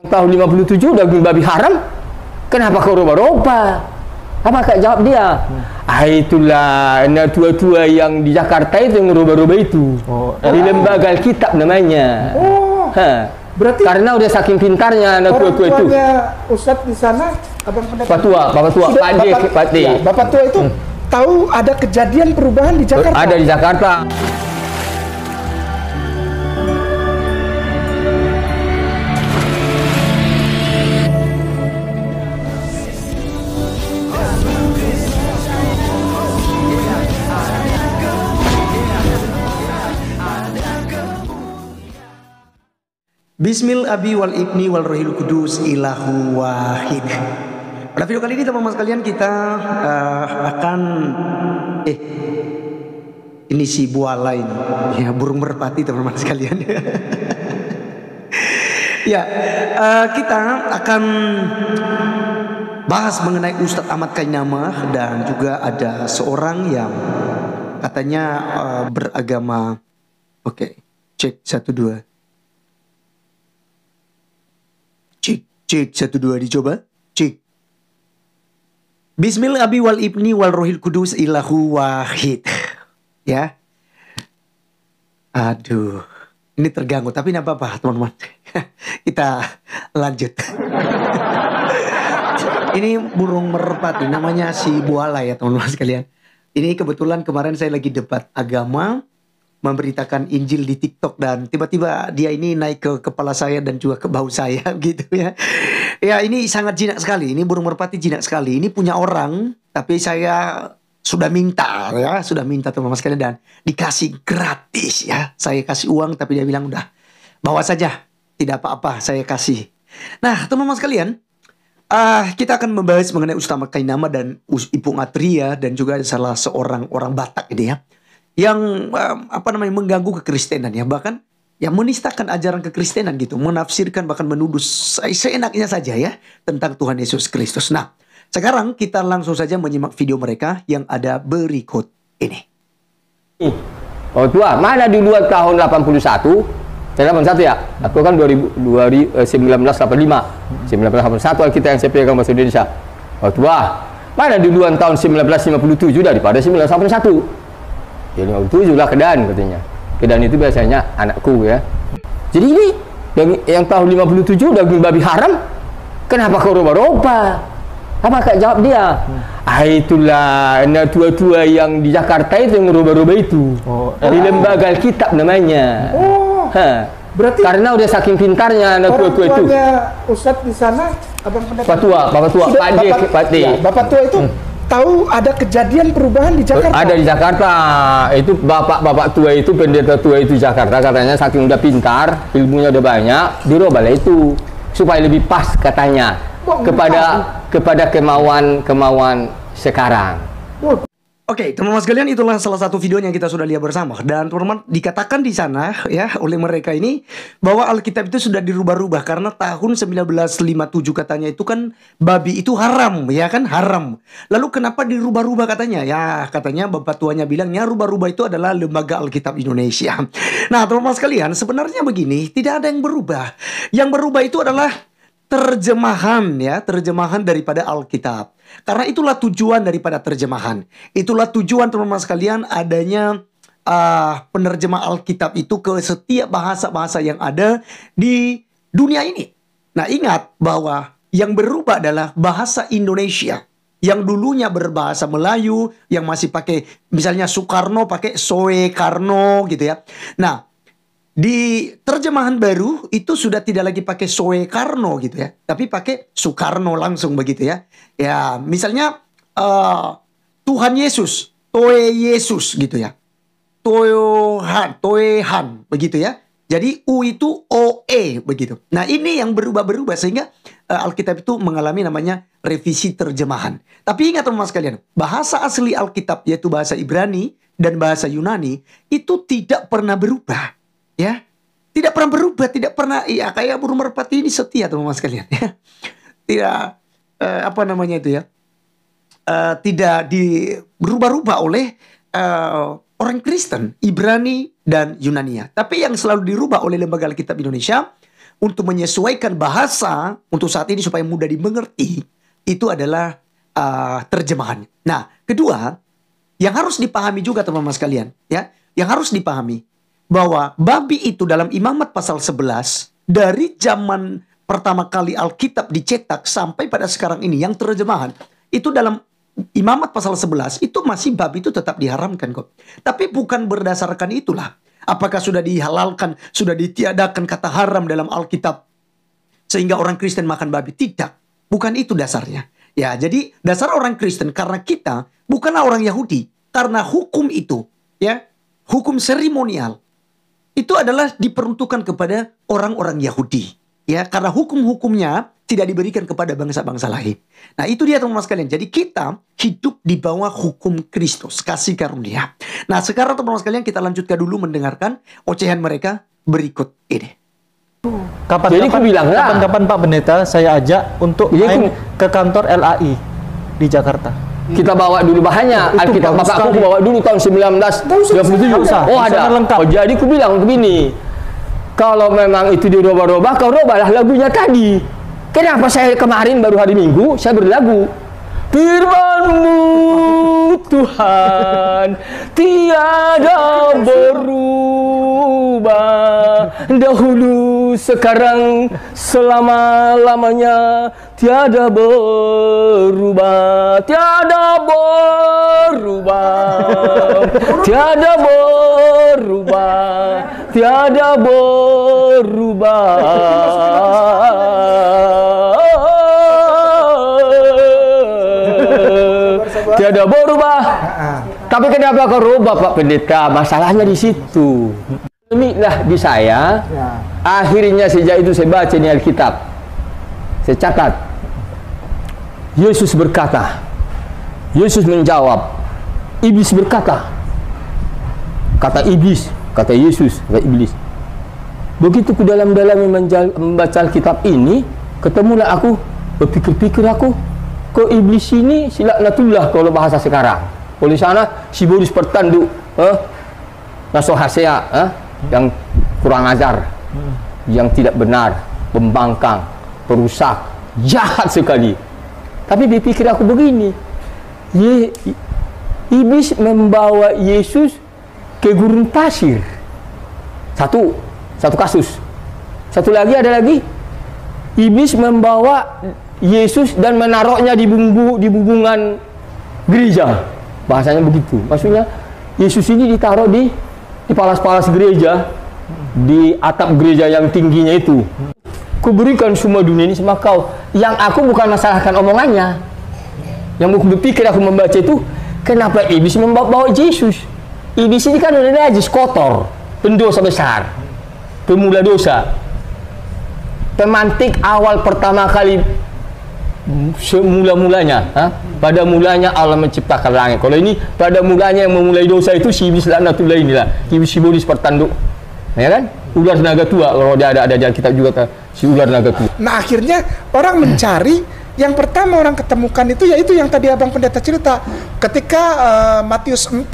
Tahun 57 daging babi haram, kenapa kau roba-roba? Apa kak jawab dia? Itulah tua-tua yang di Jakarta itu yang roba-roba itu. Di lembaga Alkitab namanya. Berarti karena udah saking pintarnya anak tua-tua itu. Ustadz di sana, abang pendapat. Bapak tua, Pak D. Ya, Bapak tua itu tahu ada kejadian perubahan di Jakarta. Ada di Jakarta. Bismil abi wal ibni wal rohil kudus ilahu wahid. Pada video kali ini teman-teman sekalian kita akan ini si buala ini ya, burung merpati teman-teman sekalian. Ya, kita akan bahas mengenai Ustadz Ahmad Kainama, dan juga ada seorang yang katanya beragama. Oke, cek 1 2. Cek 1 2, dicoba. Cek. Bismillah abi wal ibni wal rohil kudus ilahu wahid. Ya. Aduh, ini terganggu, tapi tidak apa-apa teman-teman. Kita lanjut. Ini burung merpati, namanya si buala ya teman-teman sekalian. Ini kebetulan kemarin saya lagi debat agama, memberitakan Injil di TikTok, dan tiba-tiba dia ini naik ke kepala saya dan juga ke bahu saya gitu ya. Ya, ini sangat jinak sekali. Ini burung merpati jinak sekali. Ini punya orang, tapi saya sudah minta ya, teman-teman sekalian, dan dikasih gratis ya. Saya kasih uang tapi dia bilang udah bawa saja, tidak apa-apa, saya kasih. Nah, teman-teman sekalian, kita akan membahas mengenai Ustadz Ahmad Kainama dan Ibu Ngatria, dan juga salah seorang orang Batak ini ya, yang mengganggu kekristenan ya, bahkan yang menistakan ajaran kekristenan gitu, menafsirkan bahkan menuduh seenaknya saja ya tentang Tuhan Yesus Kristus. Nah, sekarang kita langsung saja menyimak video mereka yang ada berikut ini. Oh tua, mana di luar tahun 81? Saya 81 ya. Aku kan 1985. 1981 kita yang saya pegang bahasa Indonesia. Oh tua, mana di luar tahun 1957 daripada 1981? Ya 57 lah kedan katanya. Kedan itu biasanya anakku ya. Jadi ini yang tahun 57 daging babi haram, kenapa kau roba-roba? Apa kak jawab dia? Itulah tua-tua yang di Jakarta itu yang roba-roba itu. Di lembaga Alkitab namanya. Berarti karena udah saking pintarnya anak tua-tua itu. Ustadz di sana, abang pendapat. Bapak tua, Pak D. Ya, Bapak tua itu tahu ada kejadian perubahan di Jakarta. Ada di Jakarta. Itu bapak tua itu, pendeta tua itu Jakarta, katanya saking udah pintar, ilmunya udah banyak, dirobah itu supaya lebih pas katanya kepada kemauan sekarang. Oke, teman-teman sekalian, itulah salah satu video yang kita sudah lihat bersama. Dan teman-teman, dikatakan di sana ya oleh mereka ini bahwa Alkitab itu sudah dirubah-rubah karena tahun 1957 katanya itu kan babi itu haram ya kan, haram. Lalu kenapa dirubah-rubah katanya? Ya, katanya bapak tuanya bilangnya rubah-rubah itu adalah lembaga Alkitab Indonesia. Nah, teman-teman sekalian, sebenarnya begini, tidak ada yang berubah. Yang berubah itu adalah terjemahan ya, terjemahan daripada Alkitab. Karena itulah tujuan daripada terjemahan. Itulah tujuan teman-teman sekalian adanya penerjemah Alkitab itu ke setiap bahasa-bahasa yang ada di dunia ini. Nah, ingat bahwa yang berubah adalah bahasa Indonesia. Yang dulunya berbahasa Melayu, yang masih pakai misalnya Soekarno pakai Soekarno gitu ya. Nah, di terjemahan baru itu sudah tidak lagi pakai Soekarno gitu ya, tapi pakai Soekarno langsung begitu ya. Ya, misalnya Tuhan Yesus, Toe Yesus gitu ya. Toehan begitu ya. Jadi U itu OE begitu. Nah, ini yang berubah-berubah sehingga Alkitab itu mengalami namanya revisi terjemahan. Tapi ingat teman-teman sekalian, bahasa asli Alkitab yaitu bahasa Ibrani dan bahasa Yunani itu tidak pernah berubah. Ya, tidak pernah berubah, tidak pernah, ya kayak burung merpati ini setia teman-teman sekalian. Ya. Tidak, tidak dirubah-rubah oleh orang Kristen, Ibrani dan Yunania. Tapi yang selalu dirubah oleh lembaga Alkitab Indonesia, untuk menyesuaikan bahasa untuk saat ini supaya mudah dimengerti, itu adalah terjemahan. Nah, kedua, yang harus dipahami juga teman-teman sekalian, ya, yang harus dipahami bahwa babi itu dalam Imamat pasal 11 dari zaman pertama kali Alkitab dicetak sampai pada sekarang ini yang terjemahan itu dalam Imamat pasal 11 itu masih babi itu tetap diharamkan kok. Tapi bukan berdasarkan itulah. Apakah sudah dihalalkan, sudah ditiadakan kata haram dalam Alkitab sehingga orang Kristen makan babi? Tidak. Bukan itu dasarnya. Ya, jadi dasar orang Kristen karena kita bukanlah orang Yahudi. Karena hukum itu, ya, hukum seremonial itu adalah diperuntukkan kepada orang-orang Yahudi. Ya, karena hukum-hukumnya tidak diberikan kepada bangsa-bangsa lain. Nah, itu dia teman-teman sekalian. Jadi kita hidup di bawah hukum Kristus, kasih karunia. Nah, sekarang teman-teman sekalian kita lanjutkan dulu mendengarkan ocehan mereka berikut ini. Kapan-kapan Pak Pendeta saya ajak untuk main ke kantor LAI di Jakarta. Kita bawa dulu bahannya. Alkitab bapakku bawa dulu tahun 1997. Oh, ada. Oh, jadi aku bilang begini. Kalau memang itu dirubah-rubah, kau rubahlah lagunya tadi. Kenapa saya kemarin baru hari Minggu saya berlagu? Firman-Mu Tuhan tiada berubah, dahulu sekarang selama-lamanya tiada berubah, tiada berubah, tiada berubah, tiada berubah. Tiada berubah. Tapi kenapa kau rubah Pak Pendeta? Masalahnya di situ. Demilah di saya. Akhirnya sejak itu saya baca di Alkitab. Saya catat. Yesus berkata. Yesus menjawab. Iblis berkata. Kata iblis, kata Yesus, kata iblis. Begitu ku dalam-dalam membaca Alkitab ini, ketemulah aku, berpikir-pikir aku, kok iblis ini silaknatullah kalau bahasa sekarang. Oleh sana si Boris pertanduk nasohasea yang kurang ajar, yang tidak benar, pembangkang, perusak, jahat sekali. Tapi berpikir aku begini, iblis membawa Yesus ke gurun pasir. Satu kasus. Satu lagi ada lagi, iblis membawa Yesus dan menaruhnya di bubungan gereja. Bahasanya begitu. Maksudnya Yesus ini ditaruh di palas-palas gereja, di atap gereja yang tingginya itu. Kuberikan semua dunia ini sama kau. Yang aku bukan masalahkan omongannya. Yang aku berpikir aku membaca itu, kenapa iblis membawa Yesus? Iblis ini kan udah najis, kotor, pendosa besar, pemula dosa, pemantik awal pertama kali. Semula-mulanya, pada mulanya Allah menciptakan langit. Kalau ini pada mulanya yang memulai dosa itu si iblis laknatullah inilah, iblis Boris pertanduk, ya kan? Ular naga tua, kalau ada di Alkitab juga kan, si ular naga tua. Nah, akhirnya orang mencari yang pertama orang ketemukan itu yaitu yang tadi Abang Pendeta cerita ketika Matius 4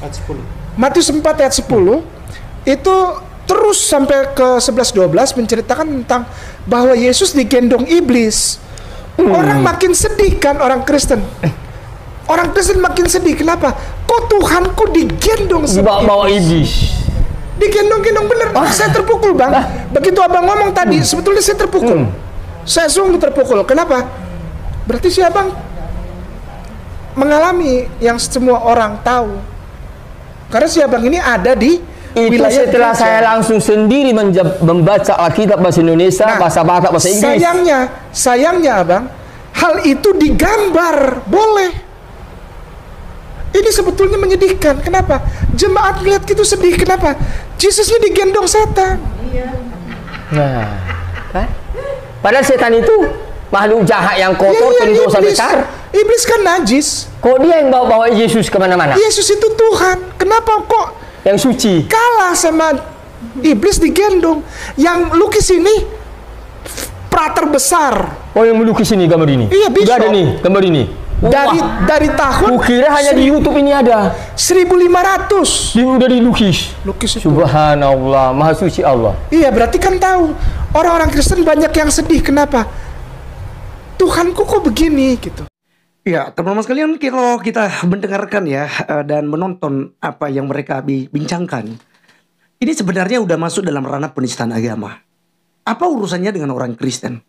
ayat 10. Matius 4 ayat 10 itu terus sampai ke 11-12 menceritakan tentang bahwa Yesus digendong iblis. Orang makin sedih kan orang Kristen. Orang Kristen makin sedih. Kenapa? Kok Tuhanku digendong sama bawa iblis. Digendong-gendong bener. Saya terpukul Bang. Begitu Abang ngomong tadi, sebetulnya saya terpukul. Saya sungguh terpukul. Kenapa? Berarti si Abang mengalami yang semua orang tahu. Karena si Abang ini ada di itu setelah saya langsung sendiri membaca Alkitab bahasa Indonesia, bahasa Batak, bahasa Inggris. Sayangnya Abang, hal itu digambar, boleh. Ini sebetulnya menyedihkan. Kenapa? Jemaat melihat gitu sedih. Kenapa? Yesusnya digendong setan. Nah, kan? Padahal setan itu makhluk jahat yang kotor, pendosa besar. Iblis kan najis. Kok dia yang bawa Yesus kemana-mana? Yesus itu Tuhan. Kenapa kok yang suci kalah sama iblis digendong? Yang lukis ini prater besar. Oh, yang melukis ini gambar ini? Iya, Udah ada nih gambar ini. Dari tahun Kukira hanya di YouTube ini ada. 1500 Udah dilukis. lukis itu. Subhanallah, Maha Suci Allah. Iya, berarti kan tahu orang-orang Kristen banyak yang sedih. Kenapa? Tuhanku kok begini gitu. Ya, teman-teman sekalian, kalau kita mendengarkan ya dan menonton apa yang mereka bincangkan, ini sebenarnya udah masuk dalam ranah penistaan agama. Apa urusannya dengan orang Kristen?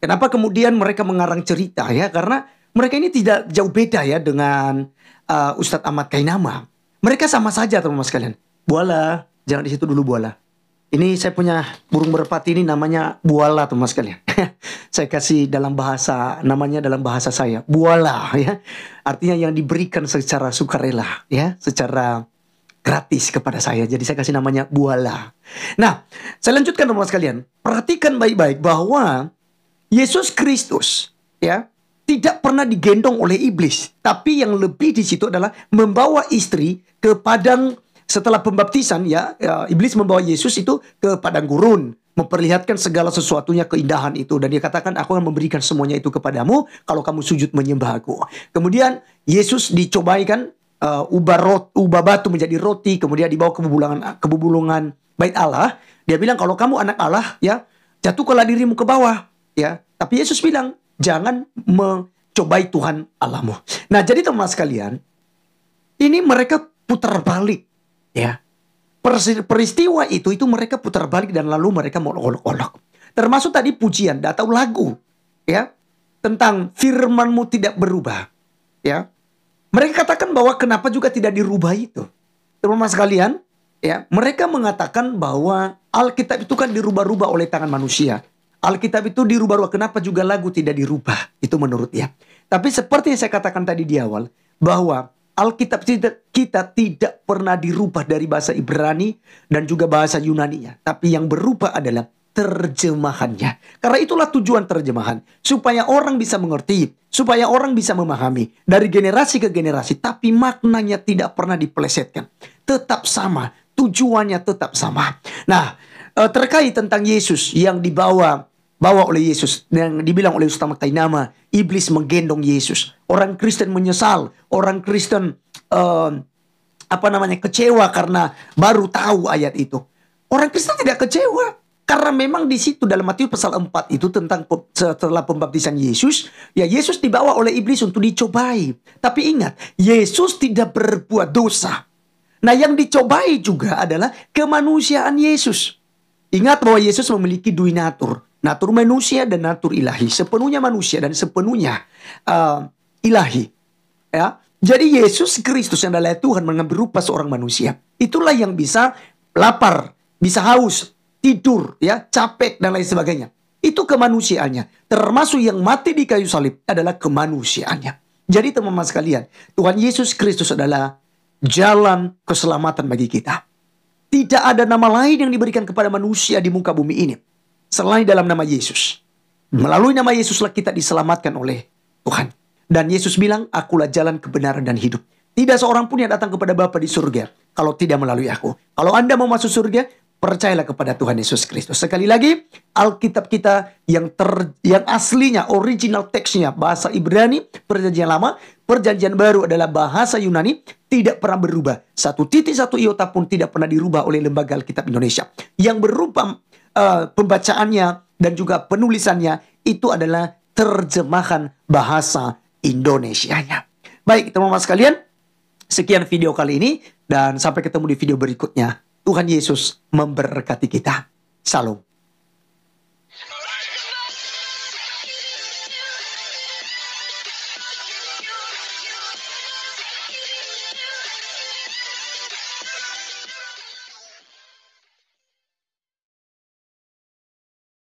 Kenapa kemudian mereka mengarang cerita ya? Karena mereka ini tidak jauh beda ya dengan Ustadz Ahmad Kainama. Mereka sama saja teman-teman sekalian. Buala, jangan di situ dulu buala. Ini saya punya burung merpati ini namanya buala teman-teman sekalian. Saya kasih dalam bahasa, namanya dalam bahasa saya, buala ya. Artinya yang diberikan secara sukarela ya, secara gratis kepada saya. Jadi saya kasih namanya buala. Nah, saya lanjutkan teman-teman sekalian. Perhatikan baik-baik bahwa Yesus Kristus ya tidak pernah digendong oleh iblis, tapi yang lebih di situ adalah membawa istri ke padang. Setelah pembaptisan ya, iblis membawa Yesus itu ke padang gurun, memperlihatkan segala sesuatunya, keindahan itu, dan dia katakan, aku akan memberikan semuanya itu kepadamu kalau kamu sujud menyembah aku. Kemudian Yesus dicobai kan, ubah batu menjadi roti, kemudian dibawa ke bubulungan bait Allah. Dia bilang, kalau kamu anak Allah ya, jatuhkanlah dirimu ke bawah ya. Tapi Yesus bilang, jangan mencobai Tuhan Allahmu. Nah, jadi teman-teman sekalian, ini mereka putar balik ya. Peristiwa itu mereka putar balik dan lalu mereka mau olok-olok. Termasuk tadi pujian atau lagu ya, tentang firman-Mu tidak berubah ya. Mereka katakan bahwa kenapa juga tidak dirubah itu. Teman-teman sekalian ya, mereka mengatakan bahwa Alkitab itu kan dirubah-rubah oleh tangan manusia. Alkitab itu dirubah-rubah, kenapa juga lagu tidak dirubah? Itu menurut dia. Tapi seperti yang saya katakan tadi di awal, bahwa Alkitab kita tidak pernah dirubah dari bahasa Ibrani dan juga bahasa Yunani-nya. Tapi yang berubah adalah terjemahannya. Karena itulah tujuan terjemahan. Supaya orang bisa mengerti, supaya orang bisa memahami dari generasi ke generasi. Tapi maknanya tidak pernah dipelesetkan. Tetap sama, tujuannya tetap sama. Nah, terkait tentang Yesus yang dibawa oleh Yesus, yang dibilang oleh Ustaz Kainama, iblis menggendong Yesus. Orang Kristen menyesal, orang Kristen kecewa karena baru tahu ayat itu. Orang Kristen tidak kecewa karena memang di situ dalam Matius pasal 4 itu tentang setelah pembaptisan Yesus, ya Yesus dibawa oleh iblis untuk dicobai. Tapi ingat, Yesus tidak berbuat dosa. Nah, yang dicobai juga adalah kemanusiaan Yesus. Ingat bahwa Yesus memiliki dua natur. Natur manusia dan natur ilahi. Sepenuhnya manusia dan sepenuhnya ilahi. Ya. Jadi Yesus Kristus yang adalah Tuhan mengambil rupa seorang manusia. Itulah yang bisa lapar, bisa haus, tidur, ya, capek dan lain sebagainya. Itu kemanusiaannya. Termasuk yang mati di kayu salib adalah kemanusiaannya. Jadi teman-teman sekalian, Tuhan Yesus Kristus adalah jalan keselamatan bagi kita. Tidak ada nama lain yang diberikan kepada manusia di muka bumi ini selain dalam nama Yesus. Melalui nama Yesuslah kita diselamatkan oleh Tuhan. Dan Yesus bilang, akulah jalan kebenaran dan hidup. Tidak seorang pun yang datang kepada Bapa di surga kalau tidak melalui aku. Kalau Anda mau masuk surga, percayalah kepada Tuhan Yesus Kristus. Sekali lagi, Alkitab kita yang aslinya, original teksnya bahasa Ibrani, perjanjian lama, perjanjian baru adalah bahasa Yunani, tidak pernah berubah. Satu titik, satu iota pun tidak pernah dirubah oleh Lembaga Alkitab Indonesia. Yang berubah pembacaannya dan juga penulisannya itu adalah terjemahan bahasa Indonesianya. Baik teman-teman sekalian, sekian video kali ini dan sampai ketemu di video berikutnya. Tuhan Yesus memberkati kita. Salam.